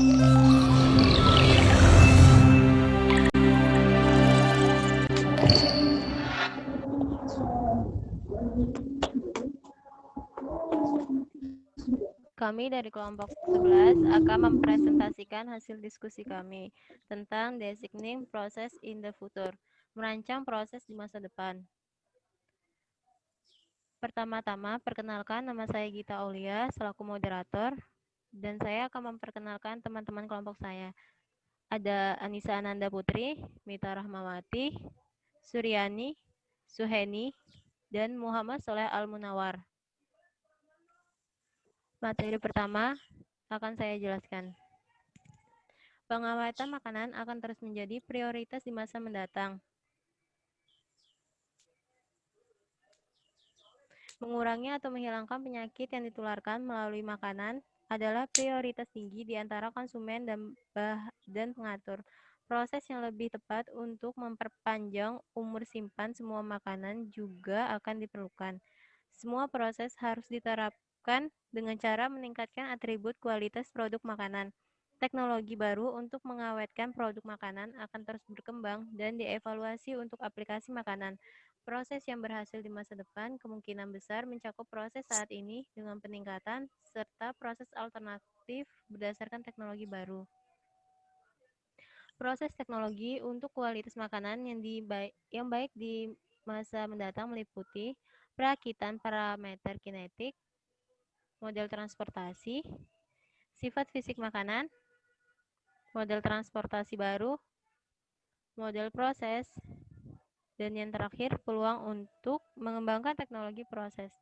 Kami dari kelompok 11 akan mempresentasikan hasil diskusi kami tentang designing process in the future, merancang proses di masa depan. Pertama-tama, perkenalkan, nama saya Gita Aulia selaku moderator, dan saya akan memperkenalkan teman-teman kelompok saya. Ada Anissa Ananda Putri, Mita Rahmawati, Suryani, Suheni, dan Muhammad Soleh Al-Munawar. Materi pertama akan saya jelaskan. Pengawetan makanan akan terus menjadi prioritas di masa mendatang. Mengurangi atau menghilangkan penyakit yang ditularkan melalui makanan adalah prioritas tinggi di antara konsumen dan pengatur. Proses yang lebih tepat untuk memperpanjang umur simpan semua makanan juga akan diperlukan. Semua proses harus diterapkan dengan cara meningkatkan atribut kualitas produk makanan. Teknologi baru untuk mengawetkan produk makanan akan terus berkembang dan dievaluasi untuk aplikasi makanan. Proses yang berhasil di masa depan kemungkinan besar mencakup proses saat ini dengan peningkatan serta proses alternatif berdasarkan teknologi baru. Proses teknologi untuk kualitas makanan yang baik di masa mendatang meliputi perakitan parameter kinetik, model transportasi, sifat fisik makanan, model transportasi baru, model proses, dan yang terakhir peluang untuk mengembangkan teknologi proses.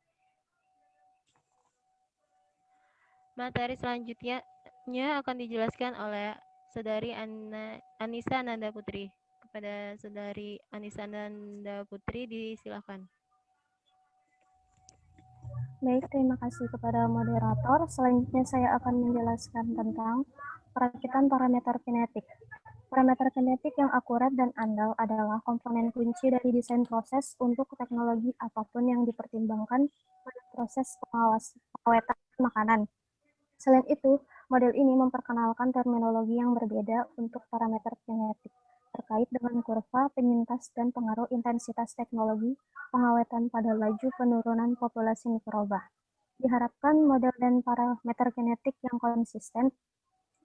Materi selanjutnya akan dijelaskan oleh Saudari Anissa Ananda Putri. Kepada Saudari Anissa Ananda Putri disilakan. Baik, terima kasih kepada moderator. Selanjutnya saya akan menjelaskan tentang perakitan parameter kinetik. Parameter kinetik yang akurat dan andal adalah komponen kunci dari desain proses untuk teknologi apapun yang dipertimbangkan pada proses pengawetan makanan. Selain itu, model ini memperkenalkan terminologi yang berbeda untuk parameter kinetik terkait dengan kurva, penyintas, dan pengaruh intensitas teknologi pengawetan pada laju penurunan populasi mikroba. Diharapkan model dan parameter kinetik yang konsisten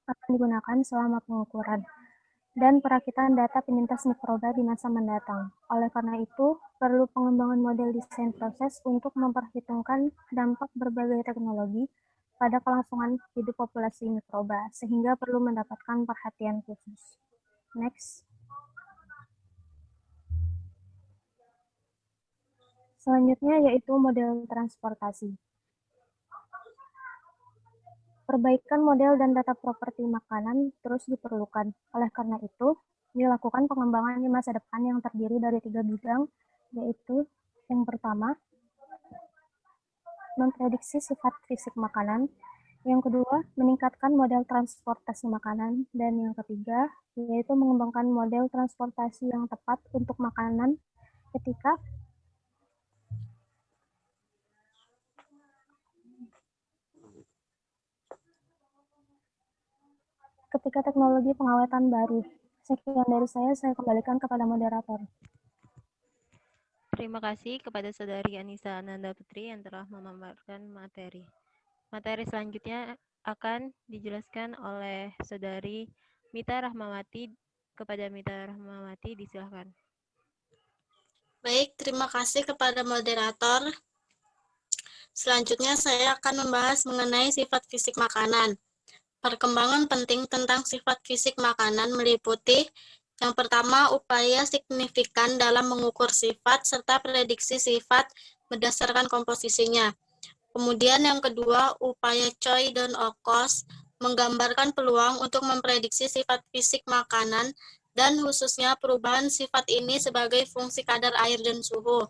akan digunakan selama pengukuran dan perakitan data penyintas mikroba di masa mendatang. Oleh karena itu, perlu pengembangan model desain proses untuk memperhitungkan dampak berbagai teknologi pada kelangsungan hidup populasi mikroba, sehingga perlu mendapatkan perhatian khusus. Next. Selanjutnya yaitu model transportasi. Perbaikan model dan data properti makanan terus diperlukan. Oleh karena itu, dilakukan pengembangan di masa depan yang terdiri dari 3 bidang, yaitu yang pertama, memprediksi sifat fisik makanan, yang kedua, meningkatkan model transportasi makanan, dan yang ketiga, yaitu mengembangkan model transportasi yang tepat untuk makanan ketika teknologi pengawetan baru. Sekian dari saya kembalikan kepada moderator. Terima kasih kepada Saudari Anissa Ananda Putri yang telah memaparkan materi. Materi selanjutnya akan dijelaskan oleh Saudari Mita Rahmawati. Kepada Mita Rahmawati disilakan. Baik, terima kasih kepada moderator. Selanjutnya saya akan membahas mengenai sifat fisik makanan. Perkembangan penting tentang sifat fisik makanan meliputi yang pertama, upaya signifikan dalam mengukur sifat serta prediksi sifat berdasarkan komposisinya. Kemudian yang kedua, upaya Choi dan Ockos menggambarkan peluang untuk memprediksi sifat fisik makanan dan khususnya perubahan sifat ini sebagai fungsi kadar air dan suhu.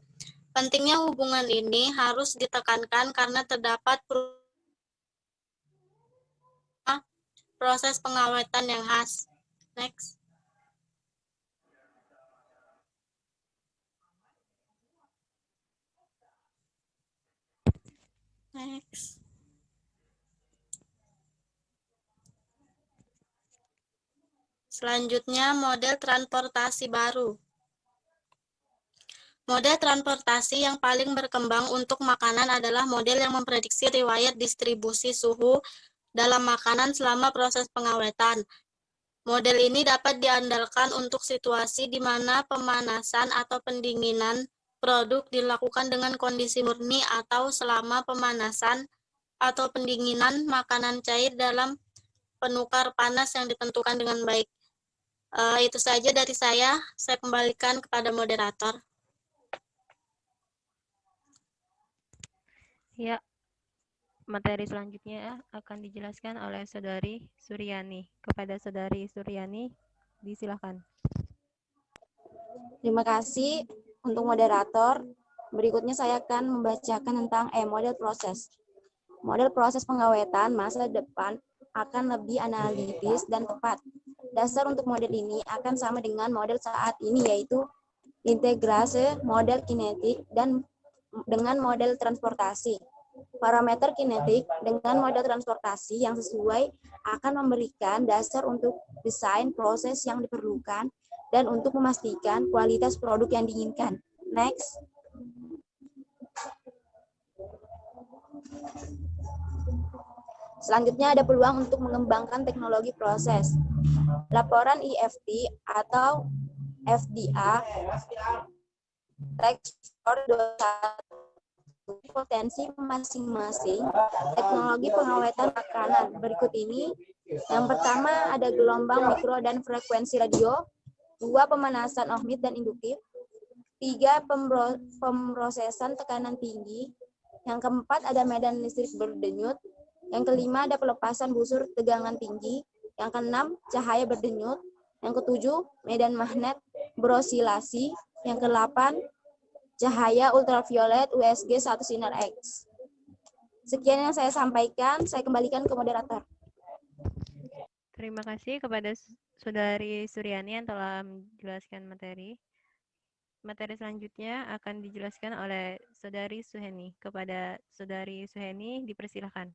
Pentingnya hubungan ini harus ditekankan karena terdapat proses pengawetan yang khas. Next. Next. Selanjutnya, model transportasi baru. Model transportasi yang paling berkembang untuk makanan adalah model yang memprediksi riwayat distribusi suhu dalam makanan selama proses pengawetan. Model ini dapat diandalkan untuk situasi di mana pemanasan atau pendinginan produk dilakukan dengan kondisi murni atau selama pemanasan atau pendinginan makanan cair dalam penukar panas yang ditentukan dengan baik. Itu saja dari saya kembalikan kepada moderator. Ya, materi selanjutnya akan dijelaskan oleh Saudari Suryani. Kepada Saudari Suryani, disilakan. Terima kasih untuk moderator. Berikutnya saya akan membacakan tentang model proses. Model proses pengawetan masa depan akan lebih analitis dan tepat. Dasar untuk model ini akan sama dengan model saat ini, yaitu integrasi model kinetik dan dengan model transportasi. Parameter kinetik dengan model transportasi yang sesuai akan memberikan dasar untuk desain proses yang diperlukan dan untuk memastikan kualitas produk yang diinginkan. Next. Selanjutnya ada peluang untuk mengembangkan teknologi proses. Laporan IFT atau FDA tekstur potensi masing-masing teknologi pengawetan makanan. Berikut ini. Yang pertama ada gelombang mikro dan frekuensi radio. 2. Pemanasan ohmid dan induktif. 3. Pemrosesan tekanan tinggi. Yang keempat ada medan listrik berdenyut. Yang kelima ada pelepasan busur tegangan tinggi. Yang keenam cahaya berdenyut. Yang ketujuh medan magnet berosilasi. Yang kedelapan cahaya ultraviolet USG 1 sinar X. Sekian yang saya sampaikan, saya kembalikan ke moderator. Terima kasih kepada Saudari Suryani yang telah menjelaskan materi. Materi selanjutnya akan dijelaskan oleh Saudari Suheni. Kepada Saudari Suheni, dipersilakan.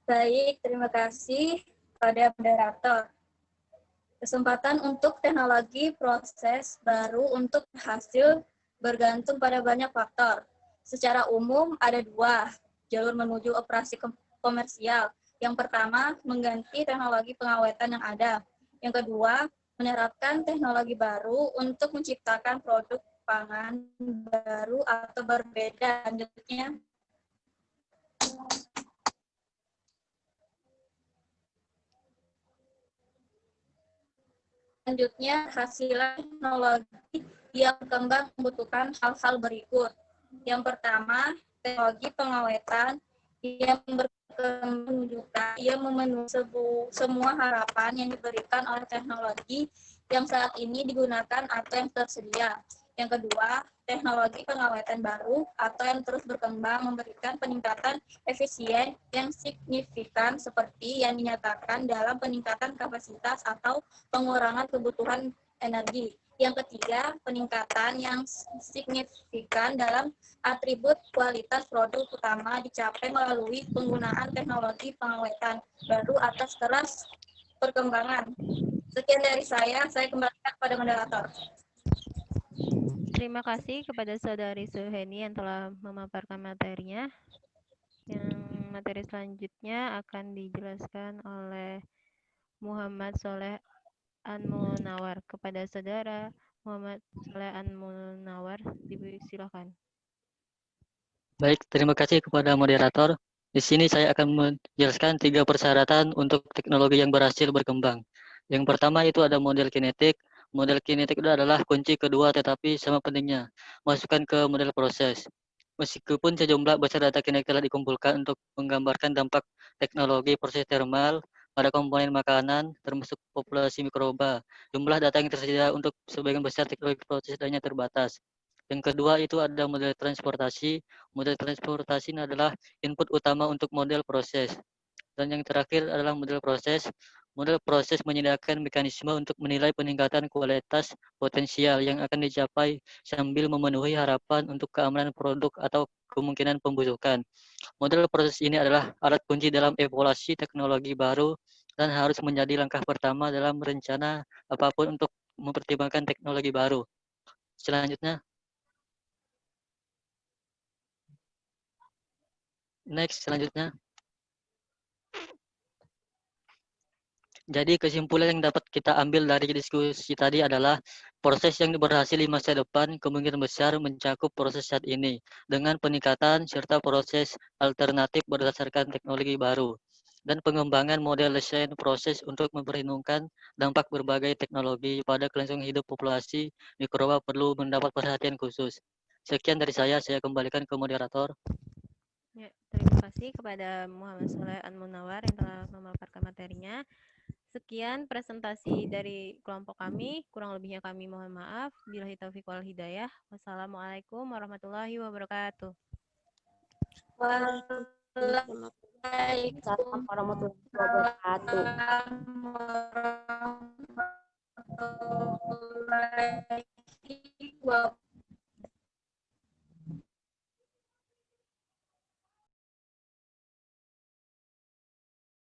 Baik, terima kasih kepada moderator. Kesempatan untuk teknologi proses baru untuk hasil bergantung pada banyak faktor. Secara umum ada 2 jalur menuju operasi komersial. Yang pertama, mengganti teknologi pengawetan yang ada. Yang kedua, menerapkan teknologi baru untuk menciptakan produk pangan baru atau berbeda. Selanjutnya, hasil teknologi yang berkembang membutuhkan hal-hal berikut. Yang pertama, teknologi pengawetan yang berkembang menunjukkan ia memenuhi semua harapan yang diberikan oleh teknologi yang saat ini digunakan atau yang tersedia. Yang kedua, teknologi pengawetan baru atau yang terus berkembang memberikan peningkatan efisien yang signifikan seperti yang dinyatakan dalam peningkatan kapasitas atau pengurangan kebutuhan energi. Yang ketiga, peningkatan yang signifikan dalam atribut kualitas produk utama dicapai melalui penggunaan teknologi pengawetan baru atas keras perkembangan. Sekian dari saya kembalikan kepada moderator. Terima kasih kepada Saudari Suheni yang telah memaparkan materinya. Yang materi selanjutnya akan dijelaskan oleh Muhammad Soleh An-Munawar. Kepada Saudara Muhammad Soleh An-Munawar, silakan. Baik, terima kasih kepada moderator. Di sini saya akan menjelaskan 3 persyaratan untuk teknologi yang berhasil berkembang. Yang pertama itu ada model kinetik. Model kinetik itu adalah kunci kedua tetapi sama pentingnya. Masukkan ke model proses. Meskipun sejumlah besar data kinetik telah dikumpulkan untuk menggambarkan dampak teknologi proses termal pada komponen makanan termasuk populasi mikroba, jumlah data yang tersedia untuk sebagian besar teknologi proses lainnya terbatas. Yang kedua itu ada model transportasi. Model transportasi adalah input utama untuk model proses. Dan yang terakhir adalah model proses. Model proses menyediakan mekanisme untuk menilai peningkatan kualitas potensial yang akan dicapai sambil memenuhi harapan untuk keamanan produk atau kemungkinan pembusukan. Model proses ini adalah alat kunci dalam evaluasi teknologi baru dan harus menjadi langkah pertama dalam rencana apapun untuk mempertimbangkan teknologi baru. Selanjutnya, selanjutnya. Jadi kesimpulan yang dapat kita ambil dari diskusi tadi adalah proses yang berhasil di masa depan kemungkinan besar mencakup proses saat ini dengan peningkatan serta proses alternatif berdasarkan teknologi baru dan pengembangan model desain proses untuk memperhitungkan dampak berbagai teknologi pada kelangsungan hidup populasi mikroba perlu mendapat perhatian khusus. Sekian dari saya kembalikan ke moderator. Ya, terima kasih kepada Muhammad Soleh An-Munawar yang telah memaparkan materinya. Sekian presentasi dari kelompok kami. Kurang lebihnya kami mohon maaf. Billahi taufiq wal hidayah. Wassalamualaikum warahmatullahi wabarakatuh. Waalaikumsalam warahmatullahi wabarakatuh. Warahmatullahi wabarakatuh.